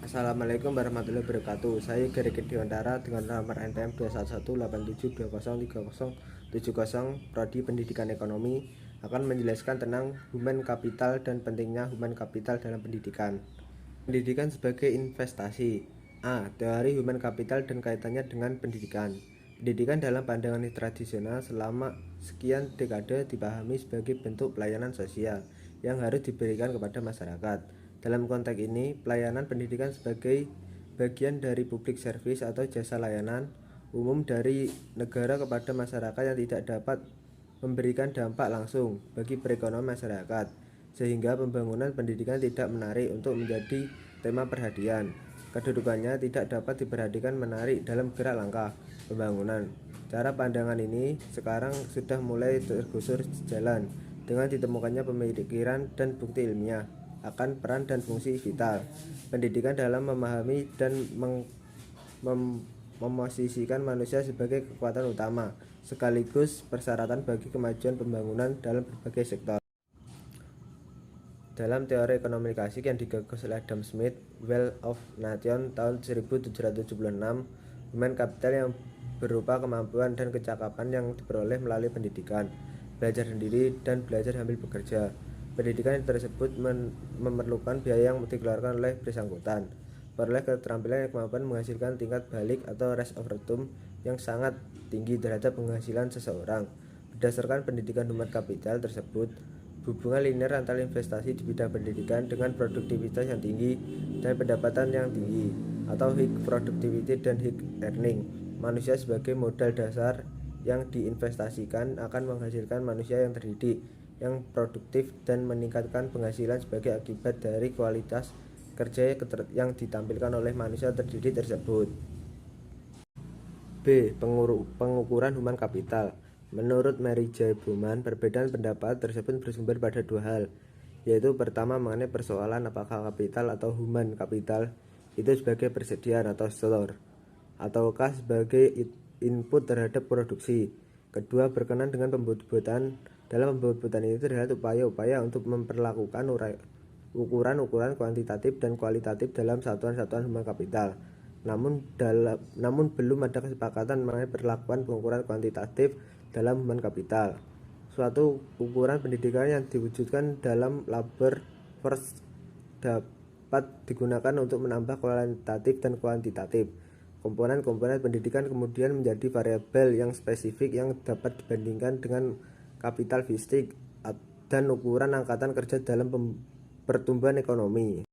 Assalamualaikum warahmatullahi wabarakatuh. Saya Gary Dewantara dengan nomor NPM 21187203070 Prodi Pendidikan Ekonomi akan menjelaskan tentang human capital dan pentingnya human capital dalam pendidikan. Pendidikan sebagai investasi. Teori human capital dan kaitannya dengan pendidikan. Pendidikan dalam pandangan tradisional selama sekian dekade dipahami sebagai bentuk pelayanan sosial yang harus diberikan kepada masyarakat. Dalam konteks ini, pelayanan pendidikan sebagai bagian dari public service atau jasa layanan umum dari negara kepada masyarakat yang tidak dapat memberikan dampak langsung bagi perekonomian masyarakat, sehingga pembangunan pendidikan tidak menarik untuk menjadi tema perhatian. Kedudukannya tidak dapat diperhatikan menarik dalam gerak langkah pembangunan. Cara pandangan ini sekarang sudah mulai tergusur jalan dengan ditemukannya pemikiran dan bukti ilmiah akan peran dan fungsi vital pendidikan dalam memahami dan memosisikan manusia sebagai kekuatan utama sekaligus persyaratan bagi kemajuan pembangunan dalam berbagai sektor. Dalam teori ekonomi klasik yang digagas oleh Adam Smith, Wealth of Nations tahun 1776, human capital yang berupa kemampuan dan kecakapan yang diperoleh melalui pendidikan, belajar sendiri, dan belajar sambil bekerja. Pendidikan tersebut memerlukan biaya yang dikeluarkan oleh bersangkutan. Peroleh keterampilan dan kemampuan menghasilkan tingkat balik atau rate of return yang sangat tinggi terhadap penghasilan seseorang. Berdasarkan pendidikan human capital tersebut, hubungan linear antara investasi di bidang pendidikan dengan produktivitas yang tinggi dan pendapatan yang tinggi atau high productivity dan high earning manusia sebagai modal dasar yang diinvestasikan akan menghasilkan manusia yang terdidik, yang produktif dan meningkatkan penghasilan sebagai akibat dari kualitas kerja yang ditampilkan oleh manusia terdidik tersebut. B. Pengukuran human capital. Menurut Mary J. Bowman, perbedaan pendapat tersebut bersumber pada dua hal, yaitu pertama mengenai persoalan apakah kapital atau human capital itu sebagai persediaan atau store, ataukah sebagai input terhadap produksi. Kedua, berkenaan dengan pembobotan. Dalam pembobotan ini terlihat upaya-upaya untuk memperlakukan ukuran-ukuran kuantitatif dan kualitatif dalam satuan-satuan human capital. Namun belum ada kesepakatan mengenai perlakuan pengukuran kuantitatif dalam human capital. Suatu ukuran pendidikan yang diwujudkan dalam labor force dapat digunakan untuk menambah kualitatif dan kuantitatif. Komponen-komponen pendidikan kemudian menjadi variabel yang spesifik yang dapat dibandingkan dengan kapital fisik dan ukuran angkatan kerja dalam pertumbuhan ekonomi.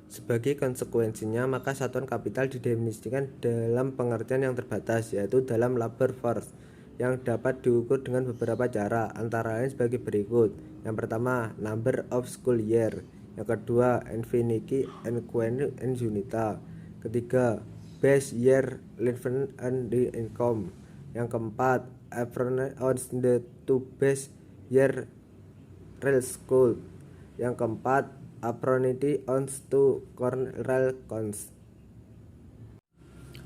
Sebagai konsekuensinya, maka satuan kapital didefinisikan dalam pengertian yang terbatas, yaitu dalam labor force, yang dapat diukur dengan beberapa cara, antara lain sebagai berikut. Yang pertama, number of school year. Yang kedua, infinity and quantity and unita. Ketiga, base year living and the income. Yang keempat, average on the two base year real school. Yang keempat, apronity on to cornell cons.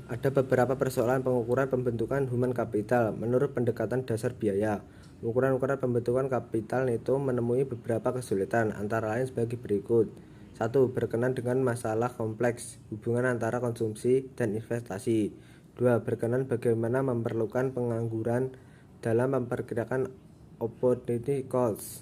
Ada beberapa persoalan pengukuran pembentukan human capital menurut pendekatan dasar biaya. Ukuran-ukuran pembentukan kapital itu menemui beberapa kesulitan, antara lain sebagai berikut. 1. Berkenaan dengan masalah kompleks hubungan antara konsumsi dan investasi. 2. Berkenaan bagaimana memerlukan pengangguran dalam memperkirakan opportunity cost.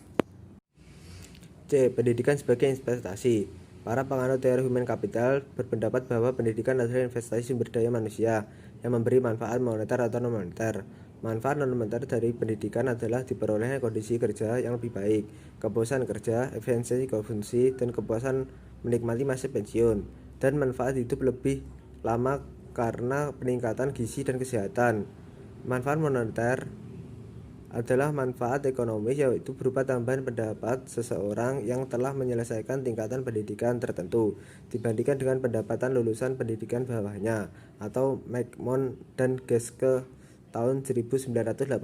C. Pendidikan sebagai investasi. Para penganut teori human capital berpendapat bahwa pendidikan adalah investasi sumber daya manusia yang memberi manfaat moneter atau non-moneter. Manfaat non-moneter dari pendidikan adalah diperolehnya kondisi kerja yang lebih baik, kepuasan kerja, efisiensi konsumsi, dan kepuasan menikmati masa pensiun, dan manfaat hidup lebih lama karena peningkatan gizi dan kesehatan. Manfaat moneter adalah manfaat ekonomis, yaitu berupa tambahan pendapat seseorang yang telah menyelesaikan tingkatan pendidikan tertentu dibandingkan dengan pendapatan lulusan pendidikan bawahnya, atau McMahon dan Geschke tahun 1982.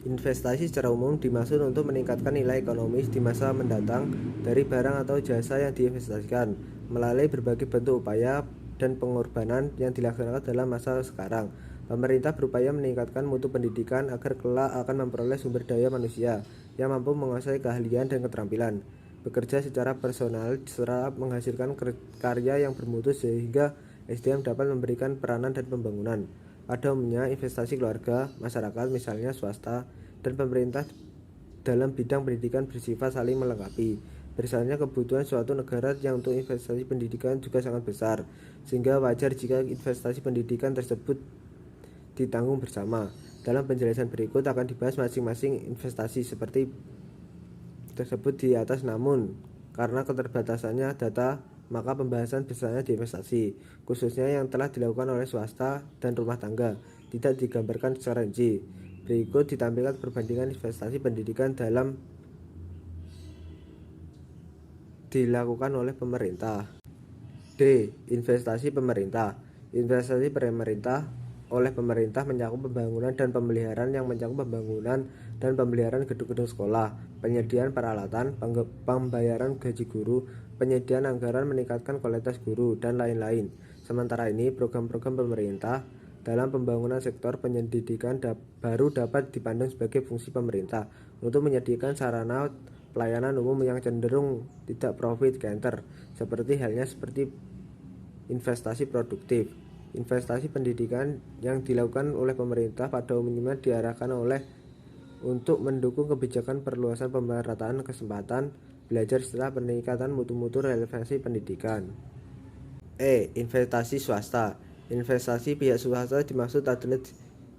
Investasi secara umum dimaksud untuk meningkatkan nilai ekonomis di masa mendatang dari barang atau jasa yang diinvestasikan melalui berbagai bentuk upaya dan pengorbanan yang dilaksanakan dalam masa sekarang. Pemerintah berupaya meningkatkan mutu pendidikan agar kelak akan memperoleh sumber daya manusia yang mampu menguasai keahlian dan keterampilan. bekerja secara personal serta menghasilkan karya yang bermutu sehingga SDM dapat memberikan peranan dan pembangunan. Pada umumnya, investasi keluarga, masyarakat, misalnya swasta, dan pemerintah dalam bidang pendidikan bersifat saling melengkapi. Misalnya kebutuhan suatu negara yang untuk investasi pendidikan juga sangat besar, sehingga wajar jika investasi pendidikan tersebut ditanggung bersama. Dalam penjelasan berikut akan dibahas masing-masing investasi seperti tersebut di atas, namun karena keterbatasannya data, maka pembahasan besarnya di investasi, khususnya yang telah dilakukan oleh swasta dan rumah tangga, tidak digambarkan secara rinci. Berikut ditampilkan perbandingan investasi pendidikan dalam dilakukan oleh pemerintah. D. Investasi pemerintah. Investasi pemerintah oleh pemerintah mencakup pembangunan dan pemeliharaan yang mencakup pembangunan dan pemeliharaan gedung-gedung sekolah, penyediaan peralatan, pembayaran gaji guru, penyediaan anggaran meningkatkan kualitas guru, dan lain-lain. Sementara ini, program-program pemerintah dalam pembangunan sektor pendidikan baru dapat dipandang sebagai fungsi pemerintah untuk menyediakan sarana pelayanan umum yang cenderung tidak profit-center, seperti investasi produktif. Investasi pendidikan yang dilakukan oleh pemerintah pada umumnya diarahkan untuk mendukung kebijakan perluasan pemerataan kesempatan belajar setelah peningkatan mutu-mutu relevansi pendidikan. Investasi swasta. Investasi pihak swasta dimaksud adalah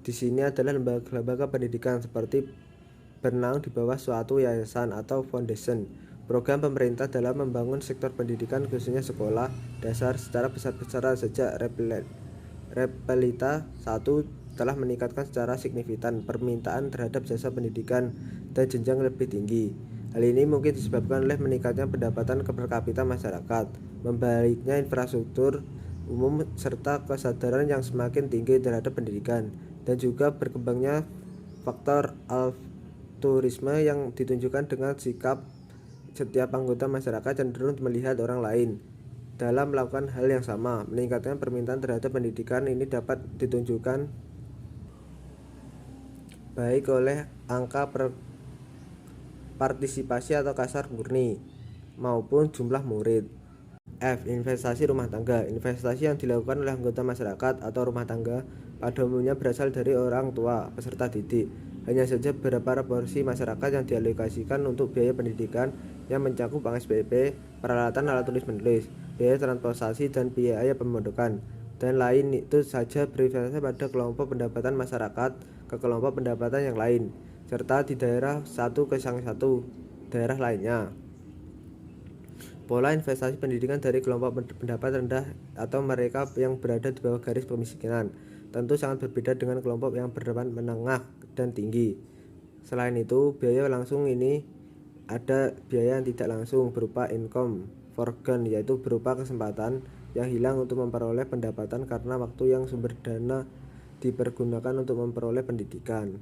di sini adalah lembaga-lembaga pendidikan seperti bernaung di bawah suatu yayasan atau foundation. Program pemerintah dalam membangun sektor pendidikan khususnya sekolah dasar secara besar-besaran sejak Repelita 1 telah meningkatkan secara signifikan permintaan terhadap jasa pendidikan dan jenjang lebih tinggi. Hal ini mungkin disebabkan oleh meningkatnya pendapatan per kapita masyarakat, membaiknya infrastruktur umum, serta kesadaran yang semakin tinggi terhadap pendidikan, dan juga berkembangnya faktor altruisme yang ditunjukkan dengan sikap setiap anggota masyarakat cenderung melihat orang lain dalam melakukan hal yang sama. Meningkatnya permintaan terhadap pendidikan ini dapat ditunjukkan baik oleh angka partisipasi atau kasar murni maupun jumlah murid. F. Investasi rumah tangga. Investasi yang dilakukan oleh anggota masyarakat atau rumah tangga pada umumnya berasal dari orang tua peserta didik. Hanya saja beberapa porsi masyarakat yang dialokasikan untuk biaya pendidikan yang mencakup uang SPP, peralatan alat tulis menulis, biaya transportasi, dan biaya pemondokan, dan lain itu saja berinvestasi pada kelompok pendapatan masyarakat ke kelompok pendapatan yang lain, serta di daerah satu ke satu daerah lainnya. Pola investasi pendidikan dari kelompok pendapat rendah atau mereka yang berada di bawah garis kemiskinan tentu sangat berbeda dengan kelompok yang berpendapat menengah dan tinggi. Selain itu, biaya langsung ini ada biaya yang tidak langsung berupa income forgone, yaitu berupa kesempatan yang hilang untuk memperoleh pendapatan karena waktu yang sumber dana dipergunakan untuk memperoleh pendidikan.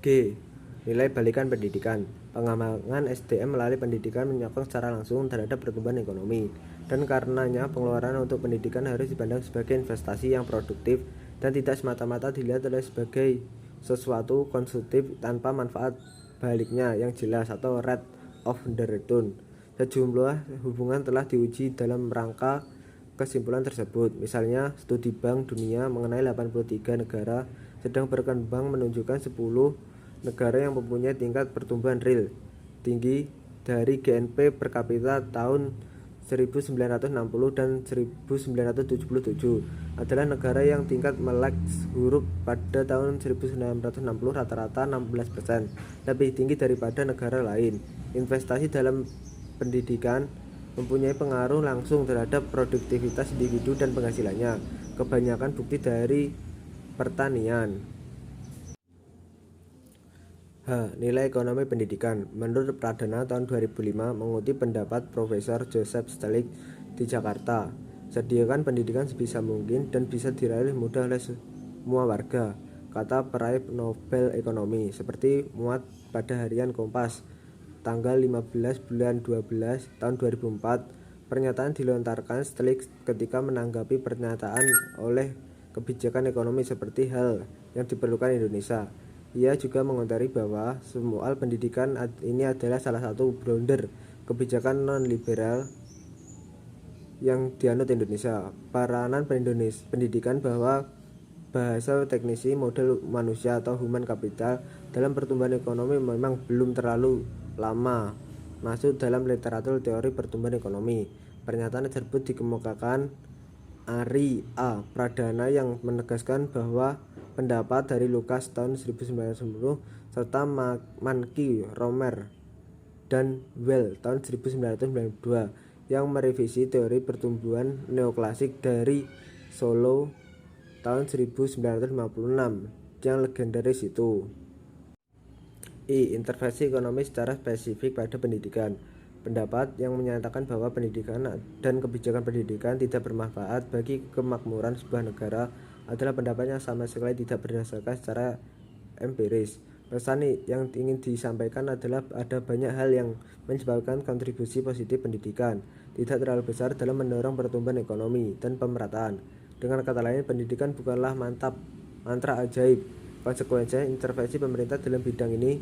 G. Nilai balikan pendidikan. Pengembangan SDM melalui pendidikan menyokong secara langsung terhadap pertumbuhan ekonomi, dan karenanya pengeluaran untuk pendidikan harus dipandang sebagai investasi yang produktif dan tidak semata-mata dilihat sebagai sesuatu konsumtif tanpa manfaat baliknya yang jelas atau rate of the return. Sejumlah hubungan telah diuji dalam rangka kesimpulan tersebut. Misalnya, studi Bank Dunia mengenai 83 negara sedang berkembang menunjukkan 10 negara yang mempunyai tingkat pertumbuhan real tinggi dari GNP per kapita tahun 1960 dan 1977 adalah negara yang tingkat melek huruf pada tahun 1960 rata-rata 16%, lebih tinggi daripada negara lain. Investasi dalam pendidikan mempunyai pengaruh langsung terhadap produktivitas individu dan penghasilannya. Kebanyakan bukti dari pertanian. H. Nilai ekonomi pendidikan. Menurut Pradana tahun 2005 mengutip pendapat Profesor Joseph Stiglitz di Jakarta, sediakan pendidikan sebisa mungkin dan bisa diraih mudah oleh semua warga, kata peraih Nobel Ekonomi, seperti muat pada harian Kompas tanggal 15 bulan 12 tahun 2004. Pernyataan dilontarkan Stiglitz ketika menanggapi pernyataan oleh kebijakan ekonomi seperti hal yang diperlukan Indonesia. Ia juga mengomentari bahwa soal pendidikan ini adalah salah satu blunder kebijakan non-liberal yang dianut Indonesia. Peranan pendidikan bahwa bahasa teknisi model manusia atau human capital dalam pertumbuhan ekonomi memang belum terlalu lama masuk dalam literatur teori pertumbuhan ekonomi. Pernyataan tersebut dikemukakan Ari A. Pradana yang menegaskan bahwa pendapat dari Lucas tahun 1990 serta Manki, Romer, dan Well tahun 1992 yang merevisi teori pertumbuhan neoklasik dari Solow tahun 1956 yang legendaris itu. Intervensi ekonomi secara spesifik pada pendidikan. Pendapat yang menyatakan bahwa pendidikan dan kebijakan pendidikan tidak bermanfaat bagi kemakmuran sebuah negara adalah pendapat yang sama sekali tidak berdasarkan secara empiris. Pesan yang ingin disampaikan adalah ada banyak hal yang menyebabkan kontribusi positif pendidikan tidak terlalu besar dalam mendorong pertumbuhan ekonomi dan pemerataan. Dengan kata lain, pendidikan bukanlah mantra ajaib. Konsekuensinya, intervensi pemerintah dalam bidang ini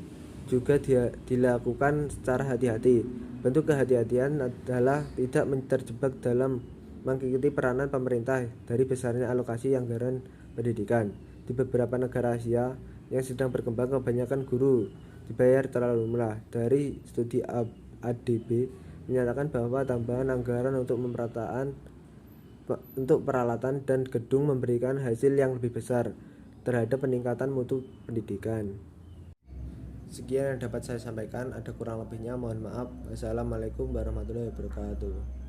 juga dilakukan secara hati-hati. Bentuk kehati-hatian adalah tidak terjebak dalam mengikuti peranan pemerintah dari besarnya alokasi anggaran pendidikan. Di beberapa negara Asia yang sedang berkembang, kebanyakan guru dibayar terlalu murah. Dari studi ADB menyatakan bahwa tambahan anggaran untuk peralatan dan gedung memberikan hasil yang lebih besar terhadap peningkatan mutu pendidikan. Sekian yang dapat saya sampaikan, ada kurang lebihnya mohon maaf. Wassalamualaikum warahmatullahi wabarakatuh.